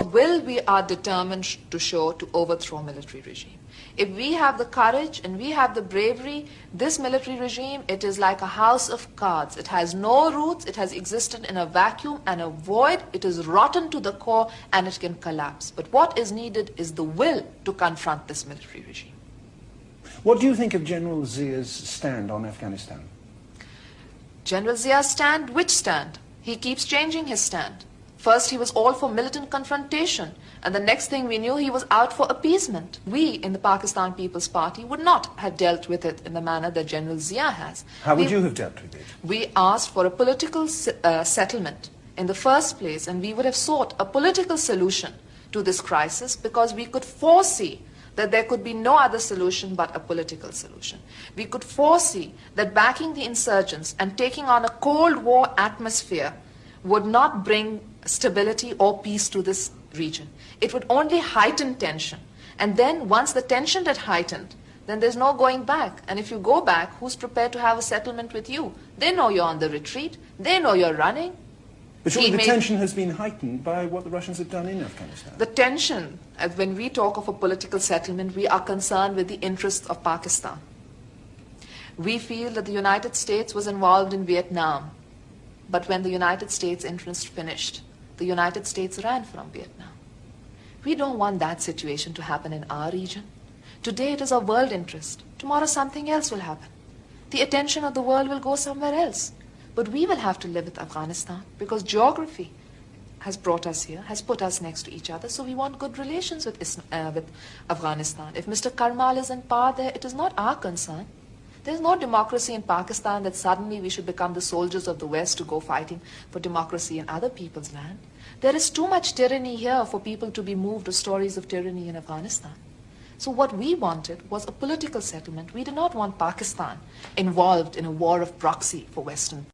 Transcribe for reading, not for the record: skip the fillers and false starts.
Will we are determined to show to overthrow military regime. If we have the courage and we have the bravery, this military regime, it is like a house of cards. It has no roots, it has existed in a vacuum and a void, it is rotten to the core and it can collapse. But what is needed is the will to confront this military regime. What do you think of General Zia's stand on Afghanistan? General Zia's stand? Which stand? He keeps changing his stand. First he was all for militant confrontation, and the next thing we knew he was out for appeasement. We in the Pakistan People's Party would not have dealt with it in the manner that General Zia has. How would you have dealt with it? We asked for a political settlement in the first place, and we would have sought a political solution to this crisis because we could foresee that there could be no other solution but a political solution. We could foresee that backing the insurgents and taking on a Cold War atmosphere would not bring stability or peace to this region. It would only heighten tension. And then once the tension had heightened, then there's no going back. And if you go back, who's prepared to have a settlement with you? They know you're on the retreat. They know you're running. But surely the tension has been heightened by what the Russians have done in Afghanistan. The tension, when we talk of a political settlement, we are concerned with the interests of Pakistan. We feel that the United States was involved in Vietnam. But when the United States interest finished, the United States ran from Vietnam. We don't want that situation to happen in our region. Today it is of world interest. Tomorrow something else will happen. The attention of the world will go somewhere else. But we will have to live with Afghanistan because geography has brought us here, has put us next to each other. So we want good relations with Afghanistan. If Mr. Karmal is in power there, it is not our concern. There's no democracy in Pakistan that suddenly we should become the soldiers of the West to go fighting for democracy in other people's land. There is too much tyranny here for people to be moved to stories of tyranny in Afghanistan. So what we wanted was a political settlement. We did not want Pakistan involved in a war of proxy for Western